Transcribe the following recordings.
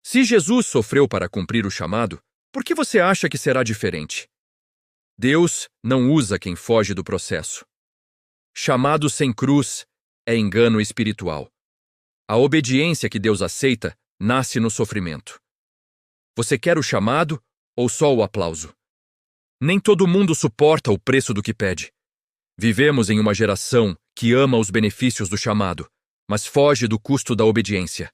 Se Jesus sofreu para cumprir o chamado, por que você acha que será diferente? Deus não usa quem foge do processo. Chamado sem cruz é engano espiritual. A obediência que Deus aceita nasce no sofrimento. Você quer o chamado ou só o aplauso? Nem todo mundo suporta o preço do que pede. Vivemos em uma geração que ama os benefícios do chamado, mas foge do custo da obediência.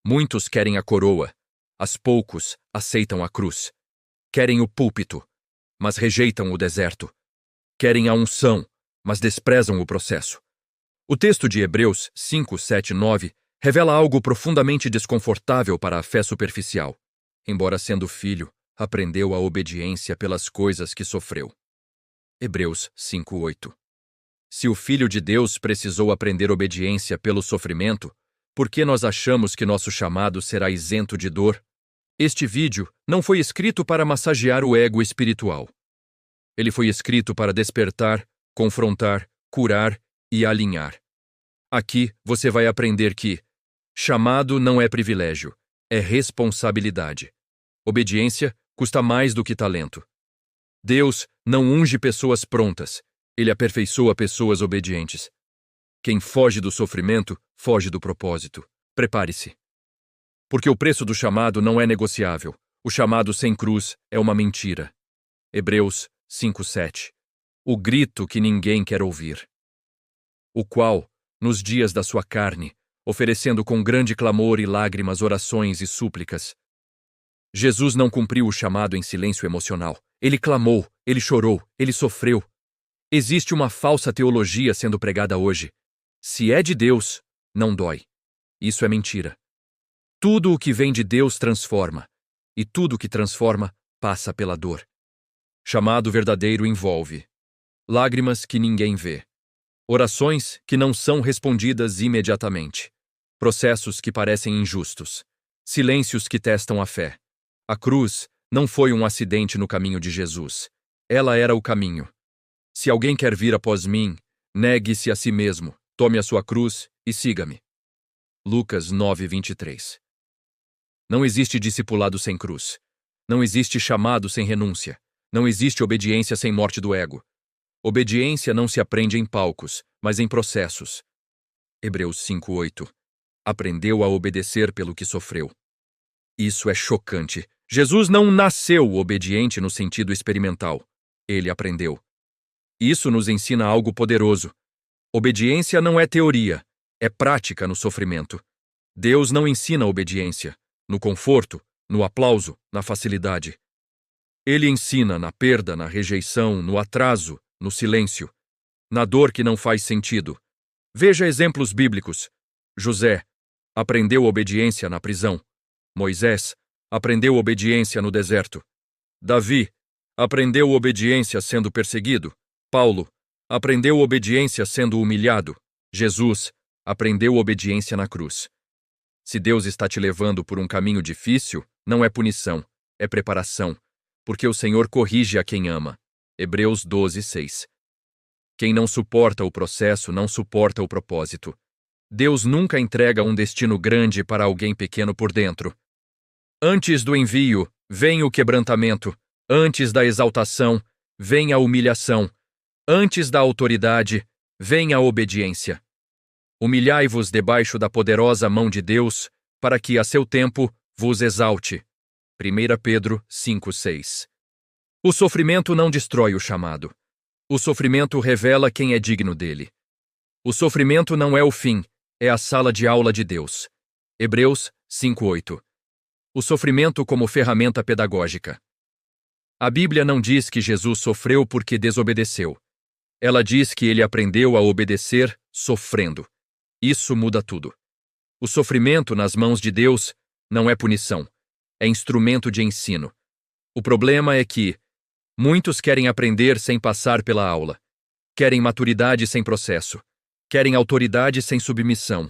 Muitos querem a coroa, as poucos aceitam a cruz. Querem o púlpito, mas rejeitam o deserto. Querem a unção, mas desprezam o processo. O texto de Hebreus 5, 7, 9 revela algo profundamente desconfortável para a fé superficial. Embora sendo filho, aprendeu a obediência pelas coisas que sofreu. Hebreus 5, 8. Se o Filho de Deus precisou aprender obediência pelo sofrimento, por que nós achamos que nosso chamado será isento de dor? Este vídeo não foi escrito para massagear o ego espiritual. Ele foi escrito para despertar, confrontar, curar e alinhar. Aqui você vai aprender que chamado não é privilégio, é responsabilidade. Obediência custa mais do que talento. Deus não unge pessoas prontas, Ele aperfeiçoa pessoas obedientes. Quem foge do sofrimento, foge do propósito. Prepare-se. Porque o preço do chamado não é negociável. O chamado sem cruz é uma mentira. Hebreus 5:7. O grito que ninguém quer ouvir. O qual, nos dias da sua carne, oferecendo com grande clamor e lágrimas orações e súplicas. Jesus não cumpriu o chamado em silêncio emocional. Ele clamou, ele chorou, ele sofreu. Existe uma falsa teologia sendo pregada hoje. Se é de Deus, não dói. Isso é mentira. Tudo o que vem de Deus transforma, e tudo o que transforma passa pela dor. Chamado verdadeiro envolve lágrimas que ninguém vê, orações que não são respondidas imediatamente, processos que parecem injustos, silêncios que testam a fé. A cruz não foi um acidente no caminho de Jesus. Ela era o caminho. Se alguém quer vir após mim, negue-se a si mesmo, tome a sua cruz e siga-me. Lucas 9:23. Não existe discipulado sem cruz. Não existe chamado sem renúncia. Não existe obediência sem morte do ego. Obediência não se aprende em palcos, mas em processos. Hebreus 5:8. Aprendeu a obedecer pelo que sofreu. Isso é chocante. Jesus não nasceu obediente no sentido experimental. Ele aprendeu. Isso nos ensina algo poderoso. Obediência não é teoria, é prática no sofrimento. Deus não ensina obediência no conforto, no aplauso, na facilidade. Ele ensina na perda, na rejeição, no atraso, no silêncio, na dor que não faz sentido. Veja exemplos bíblicos. José aprendeu obediência na prisão. Moisés aprendeu obediência no deserto. Davi aprendeu obediência sendo perseguido. Paulo aprendeu obediência sendo humilhado. Jesus aprendeu obediência na cruz. Se Deus está te levando por um caminho difícil, não é punição, é preparação, porque o Senhor corrige a quem ama. Hebreus 12:6. Quem não suporta o processo não suporta o propósito. Deus nunca entrega um destino grande para alguém pequeno por dentro. Antes do envio, vem o quebrantamento. Antes da exaltação, vem a humilhação. Antes da autoridade, vem a obediência. Humilhai-vos debaixo da poderosa mão de Deus, para que, a seu tempo, vos exalte. 1 Pedro 5:6. O sofrimento não destrói o chamado. O sofrimento revela quem é digno dele. O sofrimento não é o fim, é a sala de aula de Deus. Hebreus 5:8. O sofrimento como ferramenta pedagógica. A Bíblia não diz que Jesus sofreu porque desobedeceu. Ela diz que ele aprendeu a obedecer sofrendo. Isso muda tudo. O sofrimento nas mãos de Deus não é punição, é instrumento de ensino. O problema é que muitos querem aprender sem passar pela aula. Querem maturidade sem processo. Querem autoridade sem submissão.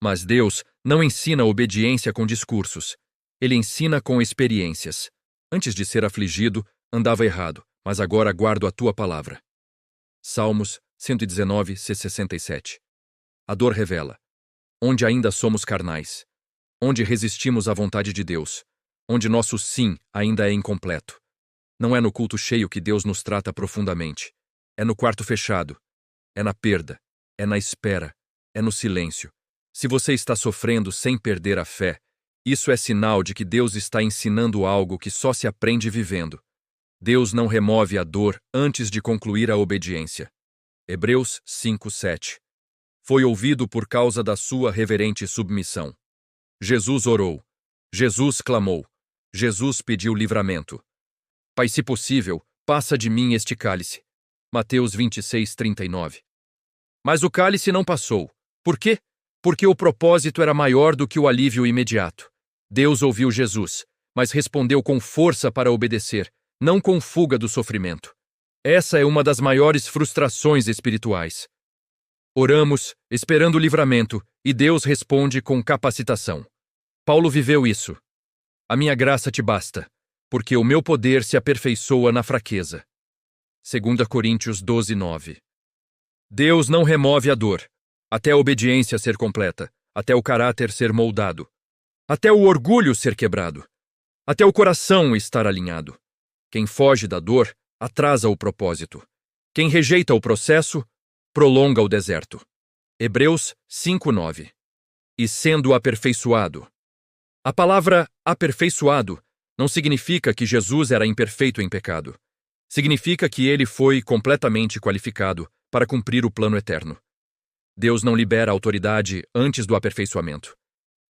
Mas Deus não ensina obediência com discursos. Ele ensina com experiências. Antes de ser afligido, andava errado, mas agora guardo a tua palavra. Salmos 119:67. A dor revela. Onde ainda somos carnais. onde resistimos à vontade de Deus, onde nosso sim ainda é incompleto. Não é no culto cheio que Deus nos trata profundamente. É no quarto fechado. É na perda. É na espera. É no silêncio. Se você está sofrendo sem perder a fé, isso é sinal de que Deus está ensinando algo que só se aprende vivendo. Deus não remove a dor antes de concluir a obediência. Hebreus 5:7. Foi ouvido por causa da sua reverente submissão. Jesus orou. Jesus clamou. Jesus pediu livramento. Pai, se possível, passa de mim este cálice. Mateus 26:39. Mas o cálice não passou. Por quê? Porque o propósito era maior do que o alívio imediato. Deus ouviu Jesus, mas respondeu com força para obedecer, não com fuga do sofrimento. Essa é uma das maiores frustrações espirituais. Oramos, esperando o livramento, e Deus responde com capacitação. Paulo viveu isso. A minha graça te basta, porque o meu poder se aperfeiçoa na fraqueza. 2 Coríntios 12:9. Deus não remove a dor, até a obediência ser completa, até o caráter ser moldado, até o orgulho ser quebrado, até o coração estar alinhado. Quem foge da dor, atrasa o propósito. Quem rejeita o processo, prolonga o deserto. Hebreus 5:9. E sendo aperfeiçoado. A palavra aperfeiçoado não significa que Jesus era imperfeito em pecado. Significa que ele foi completamente qualificado para cumprir o plano eterno. Deus não libera a autoridade antes do aperfeiçoamento.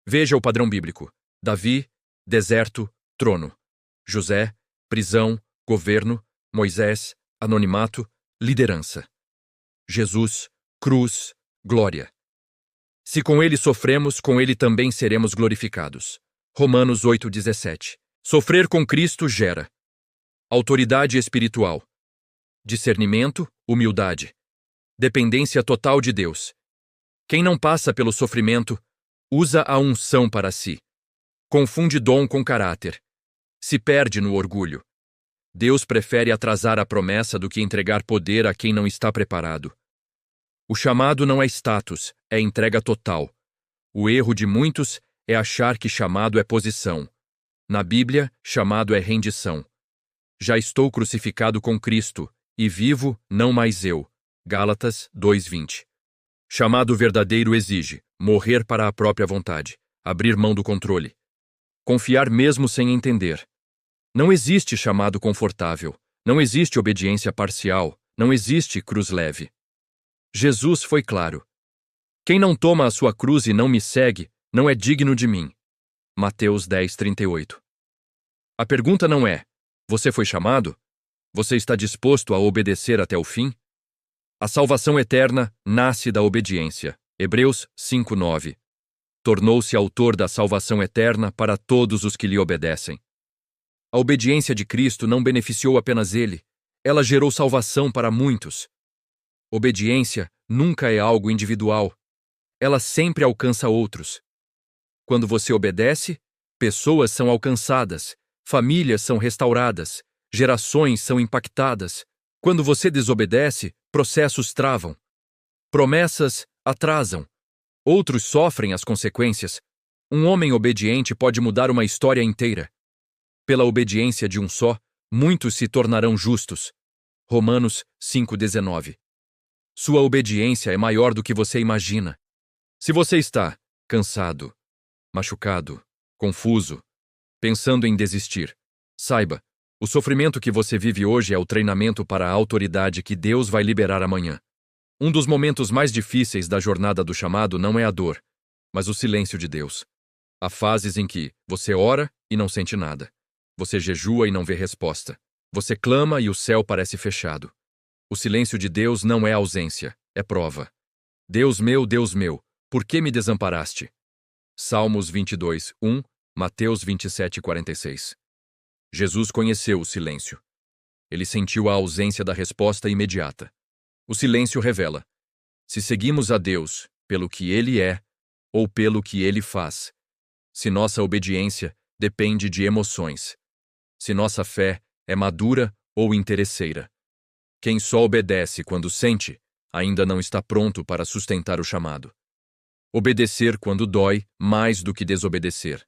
Veja o padrão bíblico: Davi, deserto, trono; José, prisão, governo; Moisés, anonimato, liderança; Jesus, cruz, glória. Se com ele sofremos, com ele também seremos glorificados. Romanos 8:17. Sofrer com Cristo gera autoridade espiritual, discernimento, humildade, dependência total de Deus. Quem não passa pelo sofrimento, usa a unção para si. Confunde dom com caráter. Se perde no orgulho. Deus prefere atrasar a promessa do que entregar poder a quem não está preparado. O chamado não é status, é entrega total. O erro de muitos é achar que chamado é posição. Na Bíblia, chamado é rendição. Já estou crucificado com Cristo, e vivo, não mais eu. Gálatas 2:20. Chamado verdadeiro exige morrer para a própria vontade, abrir mão do controle, confiar mesmo sem entender. Não existe chamado confortável, não existe obediência parcial, não existe cruz leve. Jesus foi claro. Quem não toma a sua cruz e não me segue, não é digno de mim. Mateus 10:38. A pergunta não é: você foi chamado? Você está disposto a obedecer até o fim? A salvação eterna nasce da obediência. Hebreus 5:9. Tornou-se autor da salvação eterna para todos os que lhe obedecem. A obediência de Cristo não beneficiou apenas ele, ela gerou salvação para muitos. Obediência nunca é algo individual. Ela sempre alcança outros. Quando você obedece, pessoas são alcançadas, famílias são restauradas, gerações são impactadas. Quando você desobedece, processos travam. Promessas atrasam. Outros sofrem as consequências. Um homem obediente pode mudar uma história inteira. Pela obediência de um só, muitos se tornarão justos. Romanos 5:19. Sua obediência é maior do que você imagina. Se você está cansado, machucado, confuso, pensando em desistir, saiba, o sofrimento que você vive hoje é o treinamento para a autoridade que Deus vai liberar amanhã. Um dos momentos mais difíceis da jornada do chamado não é a dor, mas o silêncio de Deus. Há fases em que você ora e não sente nada. Você jejua e não vê resposta. Você clama e o céu parece fechado. O silêncio de Deus não é ausência, é prova. Deus meu, por que me desamparaste? Salmos 22:1, Mateus 27:46. Jesus conheceu o silêncio. Ele sentiu a ausência da resposta imediata. O silêncio revela: se seguimos a Deus pelo que Ele é ou pelo que Ele faz. Se nossa obediência depende de emoções. Se nossa fé é madura ou interesseira. Quem só obedece quando sente, ainda não está pronto para sustentar o chamado. Obedecer quando dói mais do que desobedecer.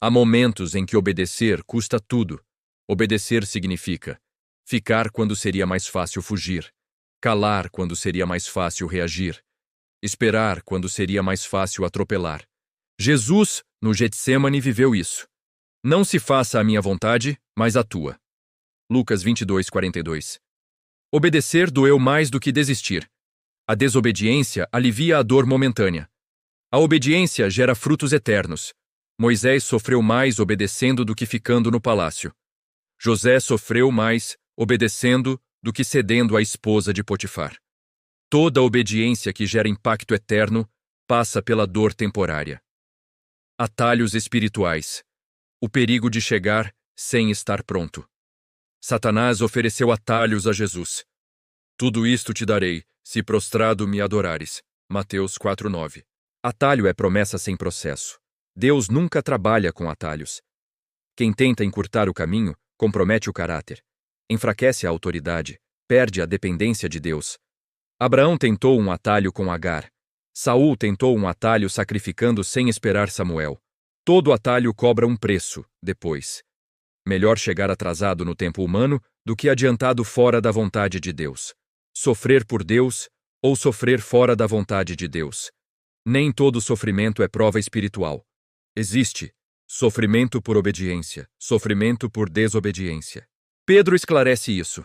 Há momentos em que obedecer custa tudo. Obedecer significa ficar quando seria mais fácil fugir, calar quando seria mais fácil reagir, esperar quando seria mais fácil atropelar. Jesus, no Getsêmani, viveu isso. Não se faça a minha vontade, mas a tua. Lucas 22:42. Obedecer doeu mais do que desistir. A desobediência alivia a dor momentânea. A obediência gera frutos eternos. Moisés sofreu mais obedecendo do que ficando no palácio. José sofreu mais obedecendo do que cedendo à esposa de Potifar. Toda obediência que gera impacto eterno passa pela dor temporária. Atalhos espirituais. O perigo de chegar sem estar pronto. Satanás ofereceu atalhos a Jesus. Tudo isto te darei, se prostrado me adorares. Mateus 4:9. Atalho é promessa sem processo. Deus nunca trabalha com atalhos. Quem tenta encurtar o caminho, compromete o caráter. Enfraquece a autoridade, perde a dependência de Deus. Abraão tentou um atalho com Agar. Saul tentou um atalho sacrificando sem esperar Samuel. Todo atalho cobra um preço, depois. Melhor chegar atrasado no tempo humano do que adiantado fora da vontade de Deus. Sofrer por Deus ou sofrer fora da vontade de Deus. Nem todo sofrimento é prova espiritual. Existe sofrimento por obediência, sofrimento por desobediência. Pedro esclarece isso.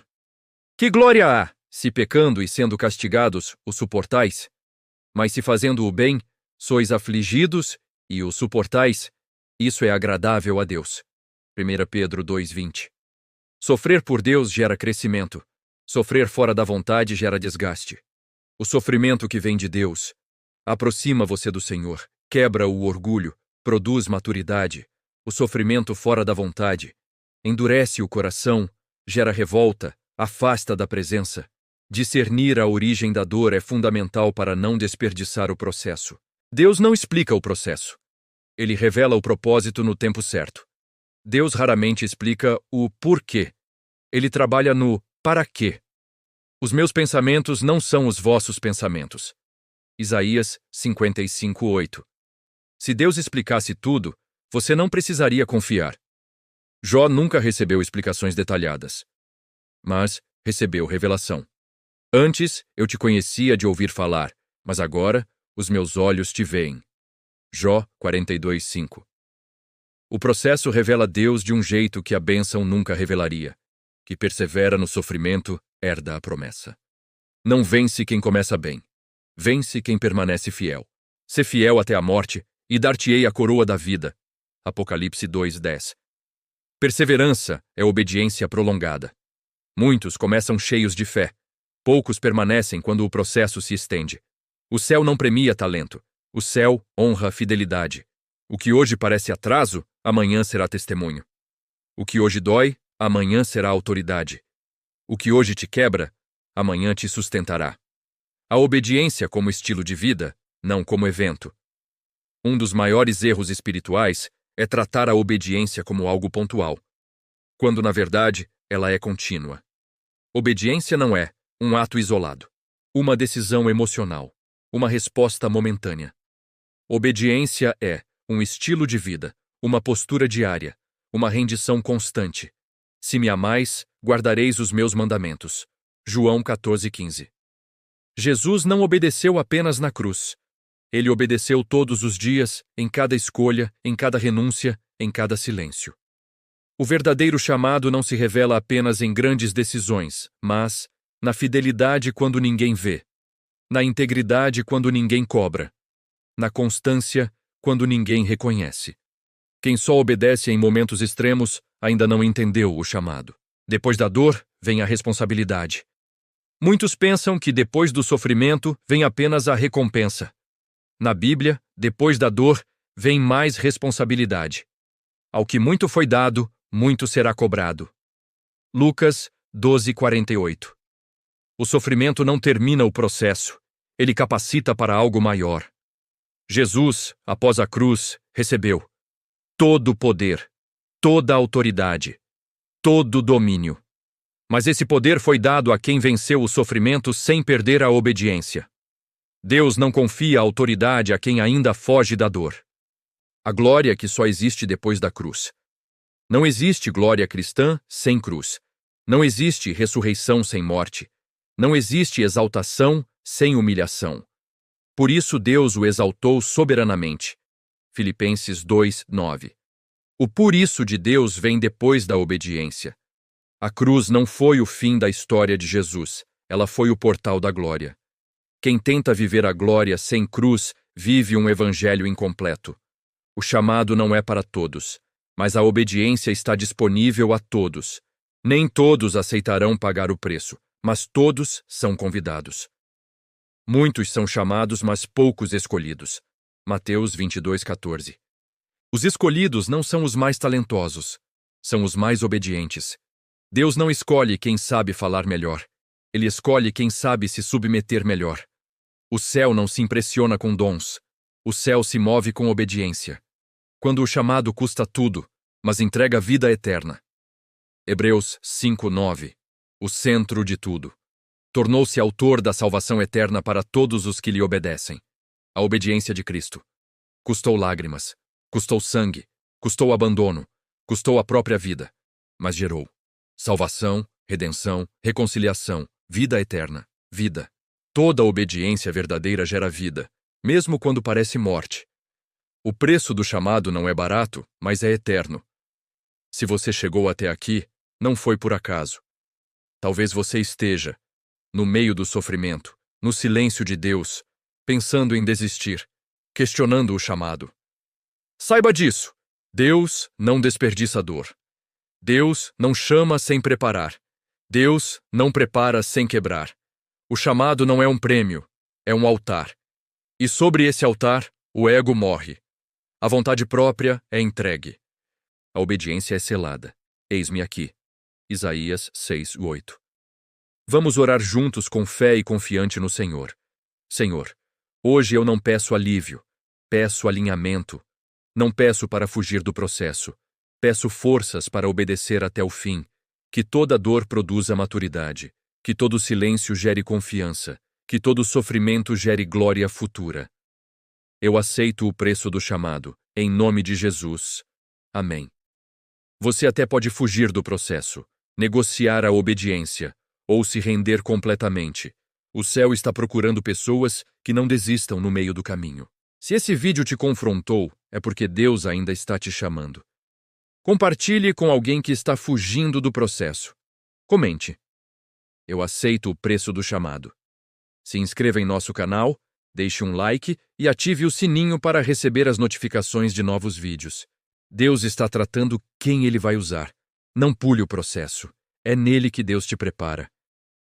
Que glória há, se pecando e sendo castigados, o suportais? Mas se fazendo o bem, sois afligidos e o suportais, isso é agradável a Deus. 1 Pedro 2:20. Sofrer por Deus gera crescimento. Sofrer fora da vontade gera desgaste. O sofrimento que vem de Deus aproxima você do Senhor, quebra o orgulho, produz maturidade. O sofrimento fora da vontade endurece o coração, gera revolta, afasta da presença. Discernir a origem da dor é fundamental para não desperdiçar o processo. Deus não explica o processo. Ele revela o propósito no tempo certo. Deus raramente explica o porquê. Ele trabalha no para quê. Os meus pensamentos não são os vossos pensamentos. Isaías 55:8. Se Deus explicasse tudo, você não precisaria confiar. Jó nunca recebeu explicações detalhadas, mas recebeu revelação. Antes eu te conhecia de ouvir falar, mas agora os meus olhos te veem. Jó 42:5. O processo revela Deus de um jeito que a bênção nunca revelaria. Que persevera no sofrimento, herda a promessa. Não vence quem começa bem. Vence quem permanece fiel. Sê fiel até a morte, e dar-te-ei a coroa da vida. Apocalipse 2:10. Perseverança é obediência prolongada. Muitos começam cheios de fé. Poucos permanecem quando o processo se estende. O céu não premia talento. O céu honra a fidelidade. O que hoje parece atraso, amanhã será testemunho. O que hoje dói, amanhã será autoridade. O que hoje te quebra, amanhã te sustentará. A obediência como estilo de vida, não como evento. Um dos maiores erros espirituais é tratar a obediência como algo pontual, quando na verdade ela é contínua. Obediência não é um ato isolado, uma decisão emocional, uma resposta momentânea. Obediência é um estilo de vida, uma postura diária, uma rendição constante. Se me amais, guardareis os meus mandamentos. João 14:15. Jesus não obedeceu apenas na cruz. Ele obedeceu todos os dias, em cada escolha, em cada renúncia, em cada silêncio. O verdadeiro chamado não se revela apenas em grandes decisões, mas na fidelidade quando ninguém vê, na integridade quando ninguém cobra, na constância quando ninguém reconhece. Quem só obedece em momentos extremos ainda não entendeu o chamado. Depois da dor, vem a responsabilidade. Muitos pensam que depois do sofrimento vem apenas a recompensa. Na Bíblia, depois da dor, vem mais responsabilidade. Ao que muito foi dado, muito será cobrado. Lucas 12:48. O sofrimento não termina o processo, ele capacita para algo maior. Jesus, após a cruz, recebeu todo o poder, toda a autoridade, todo o domínio. Mas esse poder foi dado a quem venceu o sofrimento sem perder a obediência. Deus não confia a autoridade a quem ainda foge da dor. A glória que só existe depois da cruz. Não existe glória cristã sem cruz. Não existe ressurreição sem morte. Não existe exaltação sem humilhação. Por isso Deus o exaltou soberanamente. Filipenses 2:9. O por isso de Deus vem depois da obediência. A cruz não foi o fim da história de Jesus, ela foi o portal da glória. Quem tenta viver a glória sem cruz vive um evangelho incompleto. O chamado não é para todos, mas a obediência está disponível a todos. Nem todos aceitarão pagar o preço, mas todos são convidados. Muitos são chamados, mas poucos escolhidos. Mateus 22:14. Os escolhidos não são os mais talentosos, são os mais obedientes. Deus não escolhe quem sabe falar melhor, Ele escolhe quem sabe se submeter melhor. O céu não se impressiona com dons, o céu se move com obediência. Quando o chamado custa tudo, mas entrega vida eterna. Hebreus 5:9. O centro de tudo. Tornou-se autor da salvação eterna para todos os que lhe obedecem. A obediência de Cristo. Custou lágrimas, custou sangue, custou abandono, custou a própria vida, mas gerou salvação, redenção, reconciliação, vida eterna, vida. Toda obediência verdadeira gera vida, mesmo quando parece morte. O preço do chamado não é barato, mas é eterno. Se você chegou até aqui, não foi por acaso. Talvez você esteja, no meio do sofrimento, no silêncio de Deus, pensando em desistir, questionando o chamado. Saiba disso, Deus não desperdiça dor. Deus não chama sem preparar. Deus não prepara sem quebrar. O chamado não é um prêmio, é um altar. E sobre esse altar, o ego morre. A vontade própria é entregue. A obediência é selada. Eis-me aqui. Isaías 6:8. Vamos orar juntos com fé e confiante no Senhor. Senhor, hoje eu não peço alívio, peço alinhamento. Não peço para fugir do processo. Peço forças para obedecer até o fim. Que toda dor produza maturidade. Que todo silêncio gere confiança. Que todo sofrimento gere glória futura. Eu aceito o preço do chamado, em nome de Jesus. Amém. Você até pode fugir do processo, negociar a obediência, ou se render completamente. O céu está procurando pessoas que não desistam no meio do caminho. Se esse vídeo te confrontou, é porque Deus ainda está te chamando. Compartilhe com alguém que está fugindo do processo. Comente. Eu aceito o preço do chamado. Se inscreva em nosso canal, deixe um like e ative o sininho para receber as notificações de novos vídeos. Deus está tratando quem Ele vai usar. Não pule o processo. É nele que Deus te prepara.